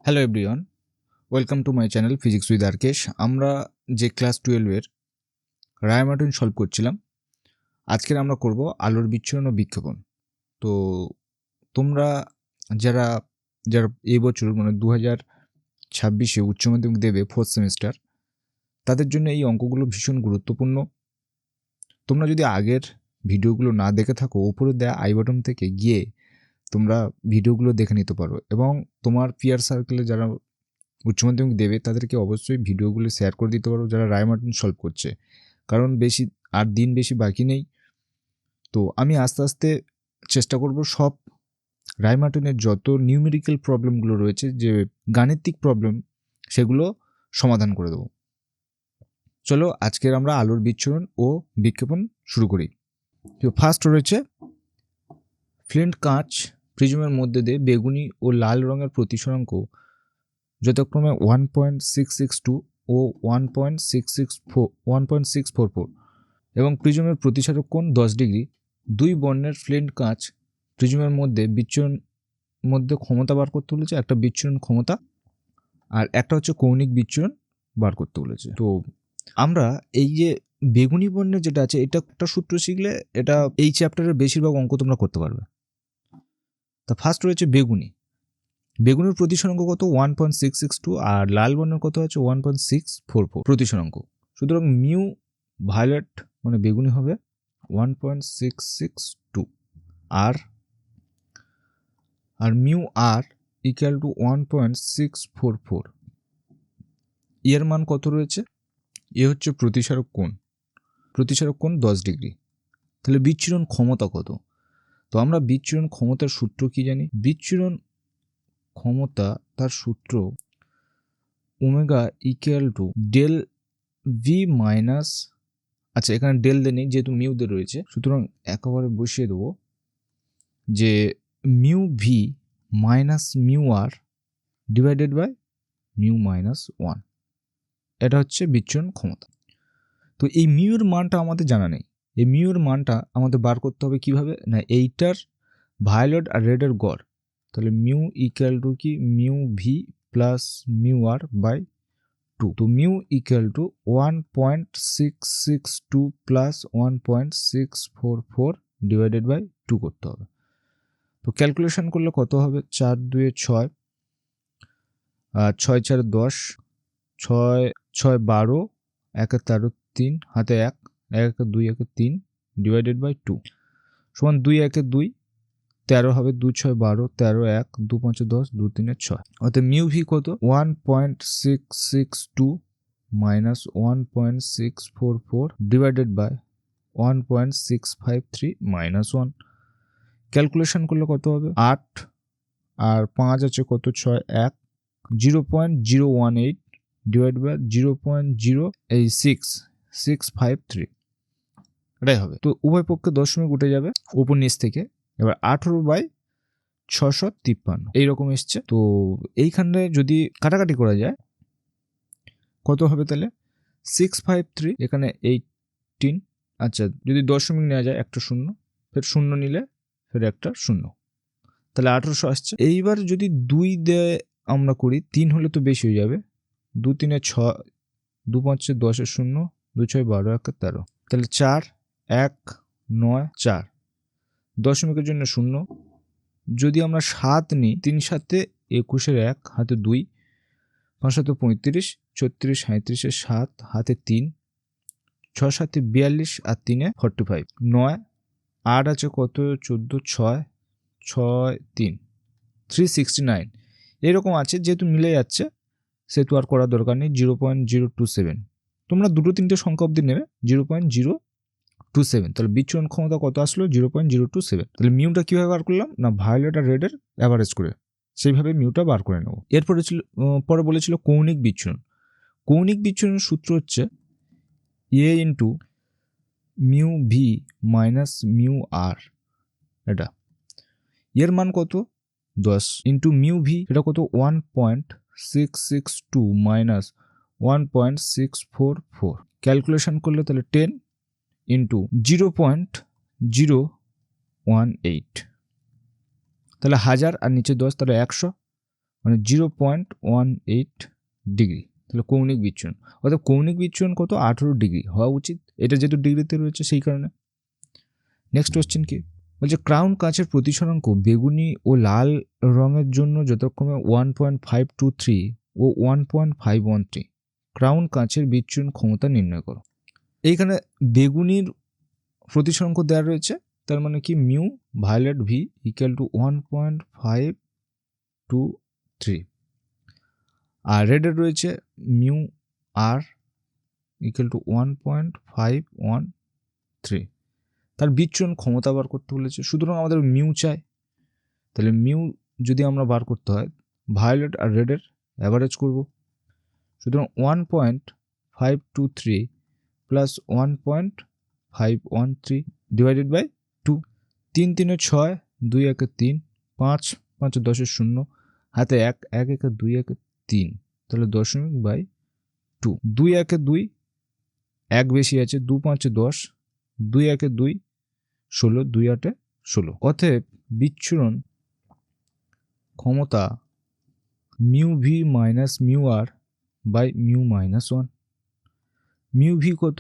Hello everyone, welcome to my channel physics with Arkesh. আমরা যে class 12-এর Ray Martin solve করছিলাম, আজকের আমরা করব আলোর বিচ্ছুরণ ও বিক্ষেপণ। তো তোমরা যারা যারা এই বছর মানে 2026-এ উচ্চ মাধ্যমিক দেবে 4th সেমিস্টার, তাদের জন্য এই অঙ্কগুলো ভীষণ গুরুত্বপূর্ণ। তোমরা যদি আগের ভিডিওগুলো না দেখে থাকো, উপরে দেওয়া আই বাটন থেকে গিয়ে তোমরা ভিডিওগুলো দেখে নিতে পারো এবং তোমার পিয়ার সার্কেলে যারা উচ্চ মাধ্যমিক দেবে তাদেরকে অবশ্যই ভিডিওগুলো শেয়ার করে দিতে পারো যারা রায়মার্টিন সলভ করছে, কারণ দিন বেশি বাকি নেই। তো আমি আস্তে আস্তে চেষ্টা করব সব রায়মার্টিনের যত নিউমেরিক্যাল প্রবলেমগুলো রয়েছে, যে গাণিতিক প্রবলেম, সেগুলো সমাধান করে দেবো। চলো আজকের আমরা আলোর বিচ্ছুরণ ও বিক্ষেপণ শুরু করি। তো ফার্স্ট রয়েছে ফ্লিন্ট কাঁচ প্রিজমের মধ্যে দিয়ে বেগুনি ও লাল রঙের প্রতিসরাঙ্ক যথাক্রমে 1.662 ও 1.644 এবং প্রিজমের প্রতিসারক কোণ 10 ডিগ্রি। দুই বর্ণের ফ্লিন্ট কাঁচ প্রিজমের মধ্যে বিচ্ছুরণ মধ্যে ক্ষমতা বার করতে বলেছে, একটা বিচ্ছুরণ ক্ষমতা আর একটা হচ্ছে কৌণিক বিচ্ছুরণ বার করতে বলেছে। তো আমরা এই যে বেগুনি বর্ণের যেটা আছে, এটা একটা সূত্র শিখলে এটা এই চ্যাপ্টারের বেশিরভাগ অঙ্ক তোমরা করতে পারবে। তা ফার্স্ট রয়েছে বেগুনের প্রতিসরাঙ্ক কত 1.662 আর লাল বর্ণের কত আছে 1.644 প্রতিসরাঙ্ক। সুতরাং মিউ ভায়োলেট মানে বেগুনি হবে 1.662 আর মিউ আর ইকুয়াল টু 1.644। এর মান কত রয়েছে? এ হচ্ছে প্রতিসারক কোণ 10 ডিগ্রি। তাহলে বিচ্ছুরণ ক্ষমতা কত? তো আমরা বিচ্ছুরণ ক্ষমতার সূত্র কি জানি? বিচ্ছুরণ ক্ষমতা তার সূত্র omega equal to del V minus, আচ্ছা এখানে ডেল দে নেই যেহেতু মিউ দে রয়েছে, সুতরাং একেবারে বসিয়ে দেবো যে mu V minus mu R divided by mu minus 1। এটা হচ্ছে বিচ্ছুরণ ক্ষমতা। তো এই মিউর মানটা আমাদের জানা নেই। এই মিউর মানটা আমাদের বার করতে হবে কিভাবে না, এইটার ভায়োলেট আর রেডের গড়। তাহলে মিউ ইকুয়াল টু কি mu V plus mu R by 2। তো mu equal to 1.662 plus 1.644 divided by 2 করতে হবে। তো ক্যালকুলেশন করলে কত হবে? 4 2 6, 6 4 10, 6 6 12, 1 13, 3 হাতে 1, 1 2 1 3 ডিভাইডেড বাই 2 সমান 2 1 2 13 হবে, 2 6 12, 13 1 2 5 10, 2 3 6। অর্থাৎ মিউ ভি কত 1.662 minus 1.644 divided by 1.653 minus 1। Calculation করলে কত হবে? 8 আর 5 আছে কত 6 1, 0.018 ডিভাইড বাই 0.0653, এটাই হবে। তো উভয় পক্ষে দশমিক উঠে যাবে উপর নিচ থেকে। এবার 18/653 এইরকম এসছে। তো এইখানে যদি কাটাকাটি করা যায় কত হবে? তাহলে 653 এখানে 18, আচ্ছা যদি দশমিক নেওয়া যায় একটা শূন্য, ফের শূন্য নিলে ফের একটা শূন্য, তাহলে 1800 আসছে। এইবার যদি 2 দিয়ে আমরা করি, 3 হলে তো বেশি হয়ে যাবে, 2 3 6, 2 5 10 0, 2 6 12 1 13, তাহলে 4 1 9 4, দশমিকের জন্য শূন্য। যদি আমরা 7 নিই, 3 7 21 1 হাতে 2, 5 7 35, 36 37 7 হাতে 3, 6 7 42 আর 3 45, 9 8 আছে কত 14 6 6 3 369 এরকম আছে। যেহেতু মিলে যাচ্ছে সেহেতু আর করার দরকার নেই। 0.027, তোমরা দুটো তিনটে সংখ্যা অবধি নেবে 0.027। তাহলে বিচ্ছুরণ ক্ষমতা কত আসলো? 0.027। তাহলে মিউটা কীভাবে বার করলাম না, ভায়োলেট আর রেডের অ্যাভারেজ করে সেইভাবে মিউটা বার করে নেব। এরপরে পরে বলেছিল কৌণিক বিচ্ছুরণ। কৌণিক বিচ্ছুরণের সূত্র হচ্ছে A into mu V minus mu R. এটা এর মান কত 10 ইন্টু মিউ ভি, এটা কত 1.662 মাইনাস 1.644। ক্যালকুলেশন করলে তাহলে 10 ইন্টু 0.018, তাহলে 1000 আর নিচে 10, তাহলে 100 মানে 0.18 ডিগ্রি। তাহলে কৌণিক বিচ্ছুরণ, অর্থাৎ কৌণিক বিচ্ছুরণ কত 18 ডিগ্রি হওয়া উচিত, এটা যেহেতু ডিগ্রিতে রয়েছে সেই কারণে। নেক্সট কোশ্চেন কি বলছে, ক্রাউন কাচের প্রতিসরাঙ্ক বেগুনি ও লাল রঙের জন্য যথাক্রমে 1.523 ও 1.513। ক্রাউন কাচের বিচ্ছুরণ ক্ষমতা নির্ণয় করো। এইখানে বেগুনির প্রতিসরাঙ্ক দেওয়া রয়েছে, তার মানে কি mu violet V equal to 1.523, আর রেডের রয়েছে মিউ আর ইকুয়াল টু 1.513। তার বিচ্ছুরণ ক্ষমতা বার করতে বলেছে, সুতরাং আমাদের মিউ চাই। তাহলে মিউ যদি আমরা বার করতে হয়, ভায়োলেট আর রেডের অ্যাভারেজ করব, সুতরাং 1.523 প্লাস 1.513 ডিভাইডেড বাই 2। 3 3 6, 2 1 3, 5 5 10 0, হাতে 1 1 1 2 1 3, তাহলে দশমিক বাই 2। 2 1 2, 1 বেশি আছে, 2 5 10, 2 1 2, 16, 2 8 16। অতএব বিচ্ছুরণ ক্ষমতা mu V minus mu R by mu minus 1। Mu V কত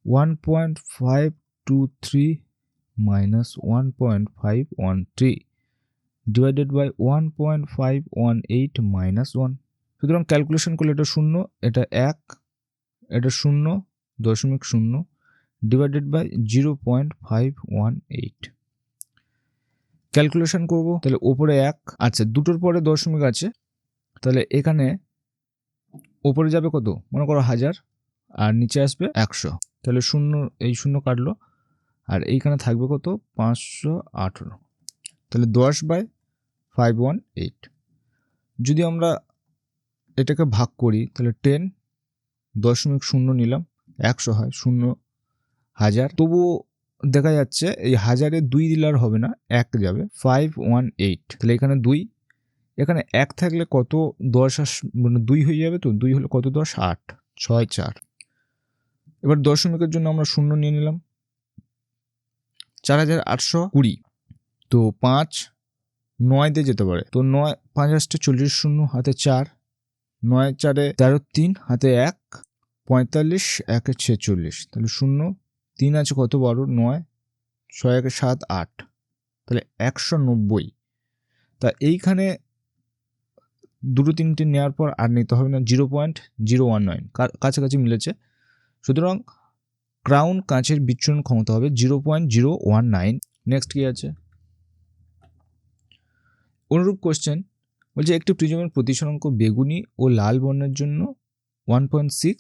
1.523 মাইনাস 1.513 ডিভাইডেড বাই 1.518 মাইনাস 1। সুতরাং ক্যালকুলেশন করলে এটা 0, এটা 1, এটা 0.0 ডিভাইডেড বাই 0.518। ক্যালকুলেশন করব, তাহলে ওপরে 1, আচ্ছা দুটোর পরে দশমিক আছে, তাহলে এখানে ওপরে যাবে কত, মনে করো 1000, আর নিচে আসবে 100, তাহলে 0 এই 0 কাটলো, আর এইখানে থাকবে কত 518, তাহলে 10/518। যদি আমরা এটাকে ভাগ করি তাহলে 10.0 নিলাম, 100 হয় 0,000, তবুও দেখা যাচ্ছে এই 1000-এ 2 দিলে আর হবে না, 1 যাবে, 518। তাহলে এখানে 2, এখানে 1 থাকলে কত 10 মানে 2 হয়ে যাবে, তো 2 হলে কত 10 8 6 4। এবার দশমিকের জন্য আমরা 0 নিয়ে নিলাম, 4820। তো 5 9 দিয়ে যেতে পারে, তো 9 5 8 40 0, হাতে 4, 9 4 13 3, হাতে 1 45 1 46, তাহলে 0 3 আছে কত 12 9 6 1 7 8, তাহলে 190। তা এইখানে দুটো তিনটে নেওয়ার পর আর নিতে হবে না, 0.019 কাছাকাছি মিলেছে, সুতরাং ক্রাউন কাঁচের বিচ্ছুরণ ক্ষমতা হবে 0.019। নেক্সট কি আছে, অনুরূপ কোশ্চেন বলছে একটি প্রিজমের প্রতিসরাঙ্ক বেগুনি ও লাল বর্ণের জন্য 1.6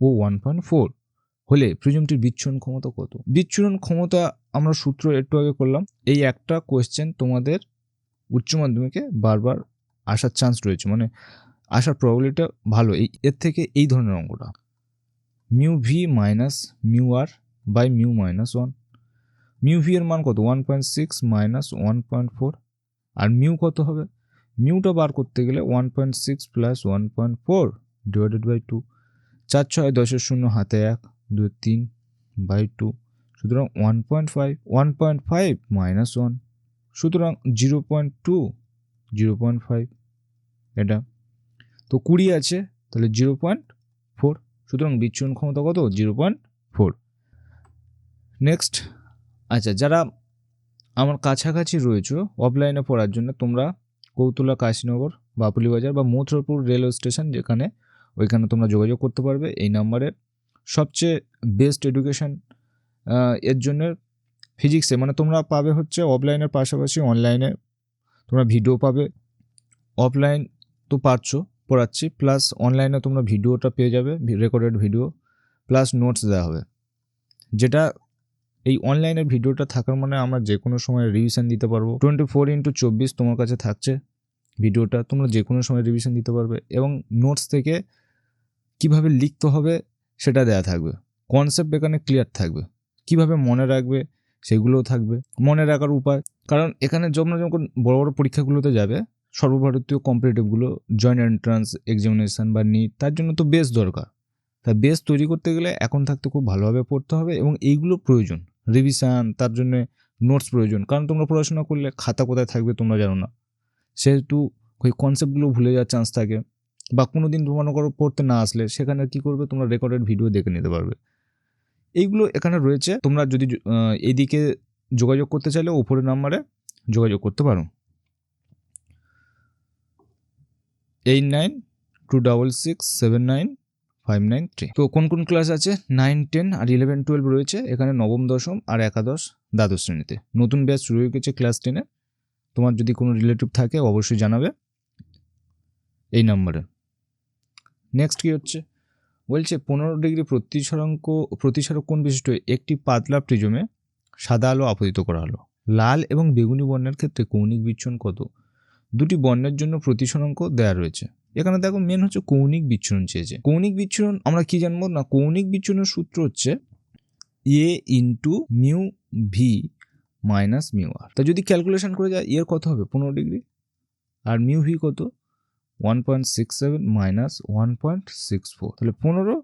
ও 1.4 হলে প্রিজমটির বিচ্ছুরণ ক্ষমতা কত। বিচ্ছুরণ ক্ষমতা আমরা সূত্র একটু আগে করলাম, এই একটা কোশ্চেন তোমাদের উচ্চ মাধ্যমিকে বারবার আসার চান্স রয়েছে, মানে আসার প্রবাবিলিটিটা ভালো এর থেকে এই ধরনের অঙ্কটা, mu V minus mu R by mu minus 1। Mu V এর মান কত 1.6 মাইনাস 1.4, আর মিউ কত হবে, মিউটা বার করতে গেলে 1.6 প্লাস 1.4 ডিভাইডেড বাই 2। 4 6 10 0, হাতে 1 2 3 বাই 2, সুতরাং 1.5 মাইনাস 1, সুতরাং 0.5 এটা তো 20 আছে, তাহলে 0.4, সুতরাং বিচ্ছুরণ ক্ষমতা কত 0.4। নেক্সট, আচ্ছা যারা আমার কাছাকাছি রয়েছে অফলাইনে পড়ার জন্য, তোমরা কৌতুলা কাশীনগর বাপুলি বাজার বা মথুরাপুর রেলওয়ে স্টেশন যেখানে, ওইখানে তোমরা যোগাযোগ করতে পারবে এই নাম্বারে। সবচেয়ে বেস্ট এডুকেশন এর জন্য ফিজিক্সে, মানে তোমরা পাবে হচ্ছে অফলাইনের পাশাপাশি অনলাইনে তোমরা ভিডিও পাবে। অফলাইন তো পাচ্ছো পড়াচ্ছি, প্লাস অনলাইনে তোমরা ভিডিওটা পেয়ে যাবে, রেকর্ডেড ভিডিও প্লাস নোটস দেওয়া হবে। যেটা এই অনলাইনের ভিডিওটা থাকার মানে আমরা যে কোনো সময় রিভিশন দিতে পারবো, 24x24 তোমার কাছে থাকছে ভিডিওটা, তোমরা যে কোনো সময় রিভিশন দিতে পারবে, এবং নোটস থেকে কিভাবে লিখতে হবে সেটা দেওয়া থাকবে, কনসেপ্ট এখানে ক্লিয়ার থাকবে, কিভাবে মনে রাখবে সেগুলোও থাকবে, মনে রাখার উপায়। কারণ এখানে যখন বড় বড় পরীক্ষাগুলোতে যাবে, সর্বভারতীয় কম্পিটিটিভগুলো, জয়েন্ট এন্ট্রান্স এক্সামিনেশন বা নিট, তার জন্য তো বেস দরকার। তাই বেস তৈরি করতে গেলে এখন থাকতে খুব ভালোভাবে পড়তে হবে, এবং এইগুলো প্রয়োজন, রিভিশন, তার জন্য নোটস প্রয়োজন। কারণ তোমরা পড়াশোনা করলে খাতা কোথায় থাকবে তোমরা জানো না, সেহেতু ওই কনসেপ্টগুলো ভুলে যাওয়ার চান্স থাকে, বা কোনো দিন মনে করো পড়তে না আসলে সেখানে কি করবে, তোমরা রেকর্ডেড ভিডিও দেখে নিতে পারবে। এইগুলো এখানে রয়েছে, তোমরা যদি এইদিকে যোগাযোগ করতে চাইলে উপরের নাম্বারে যোগাযোগ করতে পারো 8926679593। তো কোন কোন ক্লাস আছে, 9, 10 আর 11, 12 রয়েছে এখানে, নবম, দশম আর একাদশ, দ্বাদশ শ্রেণীতে। নতুন ব্যাচ শুরু হয়ে গেছে ক্লাস 10-এ। তোমার যদি কোনো রিলেটিভ থাকে অবশ্যই জানাবে এই নাম্বারে। নেক্সট কি হচ্ছে, বলছে 15 ডিগ্রি প্রতিসারক কোণ বিশিষ্ট একটি পাতলা প্রিজমে সাদা আলো আপতিত করা হলো। লাল এবং বেগুনি বর্ণের ক্ষেত্রে কৌণিক বিচ্ছুরণ কত? দুটি বর্ণের জন্য প্রতিসরাঙ্ক দেওয়া রয়েছে। এখানে দেখো মেন হচ্ছে কৌণিক বিচ্ছুরণ চেয়েছে। কৌণিক বিচ্ছুরণ আমরা কি জানবো না, কৌণিক বিচ্ছুরণের সূত্র হচ্ছে a into mu V minus mu R. তা যদি ক্যালকুলেশন করে যায় এর কত হবে 15 ডিগ্রি, আর মিউ ভি কত 1.67 মাইনাস 1.64, তাহলে 15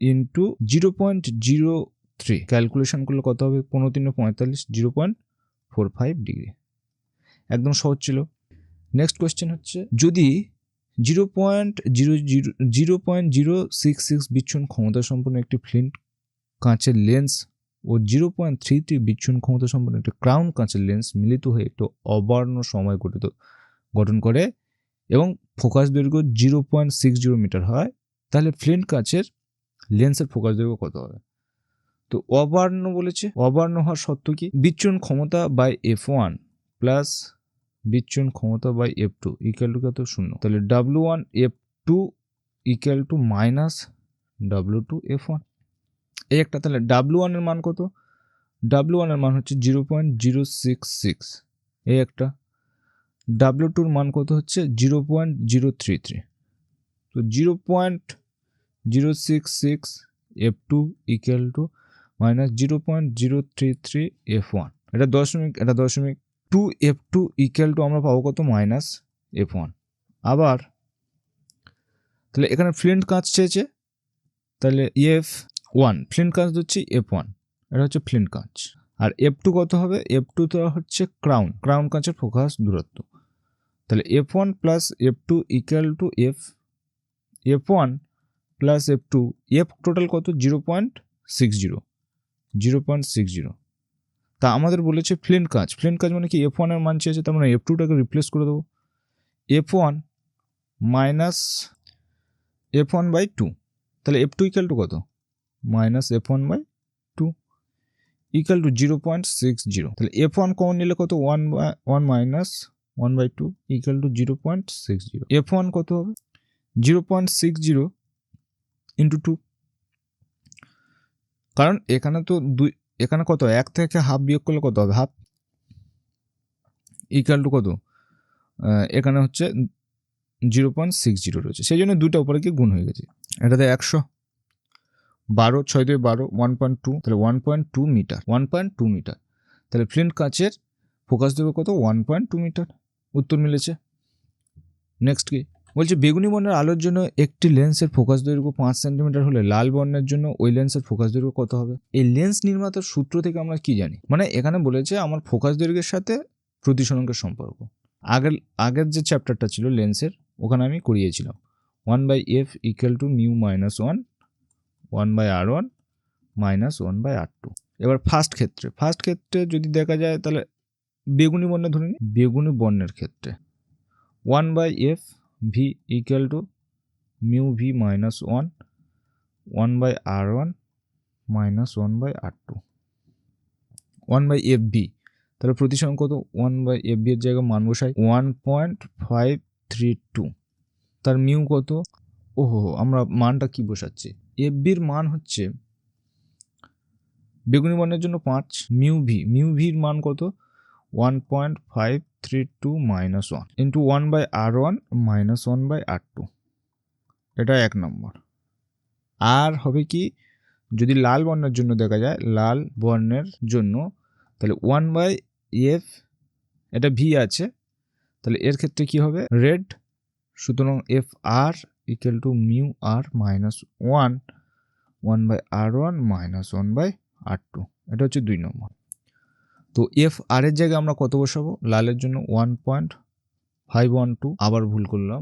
ইন্টু 0.03 ক্যালকুলেশন করলে কত হবে, 15 × 3 = 45, 0.45 ডিগ্রি। একদম সহজ ছিল। নেক্সট কোয়েশ্চেন হচ্ছে, যদি 0.066 বিচ্ছুরণ ক্ষমতা সম্পন্ন একটি ফ্লিন্ট কাঁচের লেন্স ও 0.33 বিচ্ছুরণ ক্ষমতা সম্পন্ন একটি ক্রাউন কাঁচের লেন্স মিলিত হয়ে একটি অবর্ণ সময় গঠন করে এবং ফোকাস দৈর্ঘ্য 0.60 মিটার হয়, তাহলে ফ্লিন্ট কাঁচের লেন্সের ফোকাস দৈর্ঘ্য কত হবে? তো অবর্ণ বলেছে, অবর্ণ হওয়ার শর্ত কি, বিচ্ছুরণ ক্ষমতা বাই f1 প্লাস বিচ্ছুরণ ক্ষমতা বাই f2 ইকুয়াল টু কত, 0। তাহলে w1 f2 equal two minus w2 f1, এই একটা। তাহলে w1 এর মান কত, w1 এর মান হচ্ছে 0.066, এই একটা। w2 এর মান কত হচ্ছে 0.033, তো 0.066 f2 equal two minus 0.033 f1, এটা দশমিক, এটা দশমিক। 2 f2 ইকুয়াল টু আমরা পাবো কত, মাইনাস f1। আবার তাহলে এখানে ফ্লিন্ট কাঁচ চেয়েছে, তাহলে f1 ফ্লিন্ট কাঁচ হচ্ছে f1, এটা হচ্ছে ফ্লিন্ট কাঁচ। আর f2 কত হবে, f2 তো হচ্ছে ক্রাউন কাঁচের ফোকাস দূরত্ব। তাহলে f1 plus f2 equal two f1 plus f2, f total কত 0.60। তা আমাদের বলেছে ফ্লিন্ট কাঁচ মানে কি, f1 এর মান চেয়েছে, তার মানে f2টাকে রিপ্লেস করে দেবো, f1 মাইনাস f1 বাই 2, তাহলে f2 ইকুয়াল টু কত, minus f1 by 2 equal to 0.60। তাহলে f1 কমন নিলে কত, 1 minus 1 by 2 equal to 0.60। f1 কত হবে 0.60 ইন্টু 2, কারণ এখানে তো এখানে কত, 1 থেকে হাফ বিয়োগ করলে কত হবে, হাফ ইকুয়াল টু কত, এখানে হচ্ছে 0.60 রয়েছে, সেই জন্য দুইটা উপরে কি গুণ হয়ে গেছে। এটাতে 100, 12 6 2 12, 1.2, তাহলে 1.2 মিটার, 1.2 মিটার। তাহলে ফ্লিন্ট কাঁচের ফোকাস দৈর্ঘ্য কত, 1.2 মিটার, উত্তর মিলেছে। নেক্সট কি বলছে, বেগুনি বর্ণের আলোর জন্য একটি লেন্সের ফোকাস দৈর্ঘ্য 5 সেন্টিমিটার হলে লাল বর্ণের জন্য ওই লেন্সের ফোকাস দৈর্ঘ্য কত হবে? এই লেন্স নির্মাতার সূত্র থেকে আমরা কি জানি, মানে এখানে বলেছে আমার ফোকাস দৈর্ঘ্যের সাথে প্রতিসরাঙ্কের সম্পর্ক। আগের যে চ্যাপ্টারটা ছিল লেন্সের, ওখানে আমি করিয়েছিলাম 1/f equal to mu minus 1, 1/r1 minus 1/r2। এবার ফার্স্ট ক্ষেত্রে যদি দেখা যায়, তাহলে বেগুনি বর্ণের ধরে নিই, বেগুনি বর্ণের ক্ষেত্রে 1/f V equal to mu V minus 1, 1/r1 minus 1/r2, 1/f V. তাহলে প্রতিসরাঙ্ক কত, 1/f ভি এর জায়গায় মান বসাই 1.532, তার মিউ কত, আমরা মানটা কি বসাচ্ছি, এফ বির মান হচ্ছে বেগুনি বর্ণের জন্য 5, মিউ ভির মান কত 1.532 minus 1 into 1/r1 minus 1/r2, এটা 1 নম্বর। আর হবে কি, যদি লাল বর্ণের জন্য দেখা যায়, লাল বর্ণের জন্য তাহলে 1/f, এটা ভি আছে, তাহলে এর ক্ষেত্রে কি হবে, রেড, সুতরাং F R equal to mu R minus 1/r1 minus 1/r2, এটা হচ্ছে 2 নম্বর। তো এফ আর এর জায়গায় আমরা কত বসাবো, লালের জন্য 512 আবার ভুল করলাম,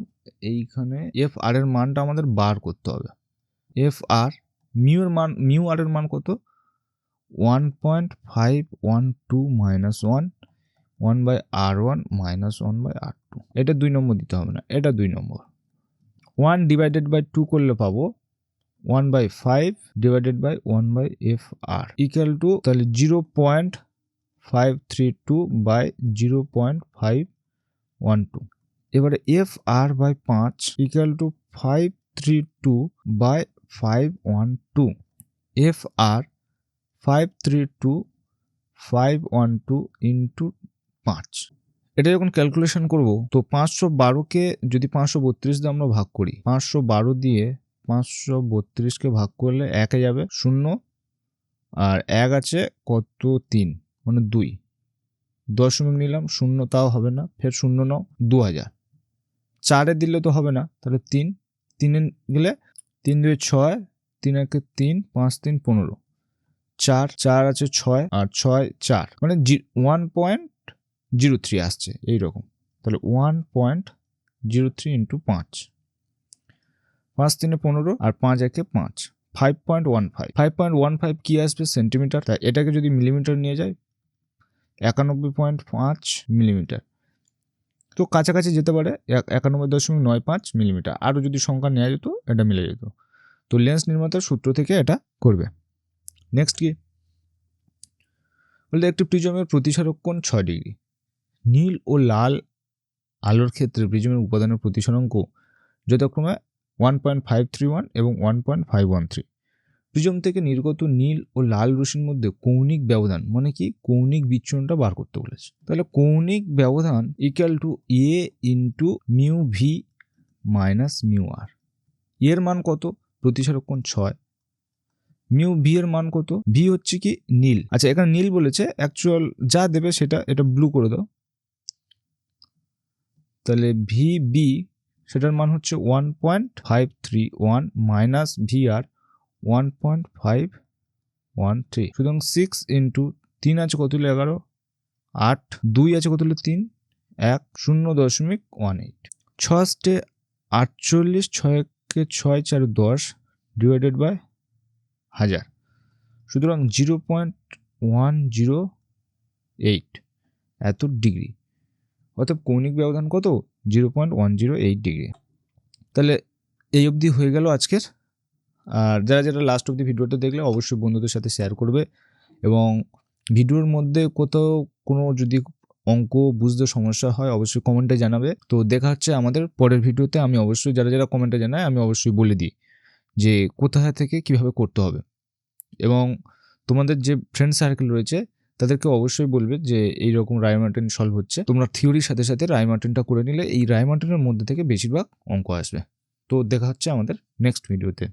এইখানে এফ আর এর মানটা আমাদের বার করতে হবে। এফ আর মিউ আর এর মান কত? 1.512 minus 1 by R one minus 1 by R two. এটা 2 নম্বর দিতে হবে না, এটা 2 নম্বর। 1 ডিভাইডেড বাই 2 করলে পাবো 1 by 5 divided by 1 by F R equal to তাহলে 0.532 বাই 0.512। এবারে F R by 5 equal to 532 by 512। F R 532 512 into 5। এটা যখন ক্যালকুলেশন করব তো 512কে যদি 532 দিয়ে আমরা ভাগ করি, 512 দিয়ে 532কে ভাগ করলে 1 এ যাবে 0, আর 1 আছে কত 3 মানে 2, দশমিক নিলাম 0 তাও হবে না, ফের 0 নাও 2000। 4 দিলে তো হবে না, তাহলে 3 গেলে 3 2 6, 3 1 3, 5 3 15, 4 আছে 6 আর 6 4 মানে 1.03 আসছে এইরকম। তাহলে 1.03 ইন্টু 5, 5 3 15 আর 5 1 5, 5.15 কি আসবে সেন্টিমিটার। তাই এটাকে যদি মিলিমিটার নিয়ে যায় 91.5 মিলিমিটার, তো কাছাকাছি যেতে পারে 91.95 মিলিমিটার। আরও যদি সংখ্যা নেওয়া যেত এটা মিলে যেত। তো লেন্স নির্মাতার সূত্র থেকে এটা করবে। নেক্সট কি বলতে, একটি প্রিজমের প্রতিসারক কোণ 6 ডিগ্রি। নীল ও লাল আলোর ক্ষেত্রে প্রিজমের উপাদানের প্রতিসরাঙ্ক যথাক্রমে 1.531 এবং 1.513। প্রিজম থেকে নির্গত নীল ও লাল রশ্মির মধ্যে কৌণিক ব্যবধান মানে কি, কৌণিক বিচ্ছুরণটা বার করতে বলেছে। তাহলে কৌণিক ব্যবধান equal to A into mu V minus mu R. এর মান কত? প্রতিসারক কোণ 6। মিউ ভি এর মান কত? ভি হচ্ছে কি নীল। আচ্ছা এখানে নীল বলেছে, অ্যাকচুয়াল যা দেবে সেটা এটা ব্লু করে দাও। তাহলে ভি বি সেটার মান হচ্ছে 1.531 মাইনাস ভি আর 1.513। সুতরাং 6 ইন্টু 3 আছে কত হলো 11, 8 2 আছে কত হলো 3, 1 0.18। 6 48, 6 কে 6 4 10 ডিভাইডেড বাই 1000। সুতরাং 0.108 এত ডিগ্রি। অর্থাৎ কৌণিক ব্যবধান কত? 0.108 ডিগ্রি। তাহলে এই অবধি হয়ে গেল আজকের। আর যারা লাস্ট অবধি ভিডিওটা দেখলে অবশ্যই বন্ধুদের সাথে শেয়ার করবে, এবং ভিডিওর মধ্যে কোথাও কোনো যদি অঙ্ক বুঝতে সমস্যা হয় অবশ্যই কমেন্টে জানাবে। তো দেখা হচ্ছে আমাদের পরের ভিডিওতে। আমি অবশ্যই যারা কমেন্টে জানায় আমি অবশ্যই বলে দিই যে কোথায় থেকে কিভাবে করতে হবে, এবং তোমাদের যে ফ্রেন্ড সার্কেল রয়েছে তাদেরকে অবশ্যই বলবে যে এইরকম রায়মার্টিন সলভ হচ্ছে। তোমরা থিওরির সাথে সাথে রায়মার্টিনটা করে নিলে এই রায়মার্টিনের মধ্যে থেকে বেশিরভাগ অঙ্ক আসবে। তো দেখা হচ্ছে আমাদের নেক্সট ভিডিওতে।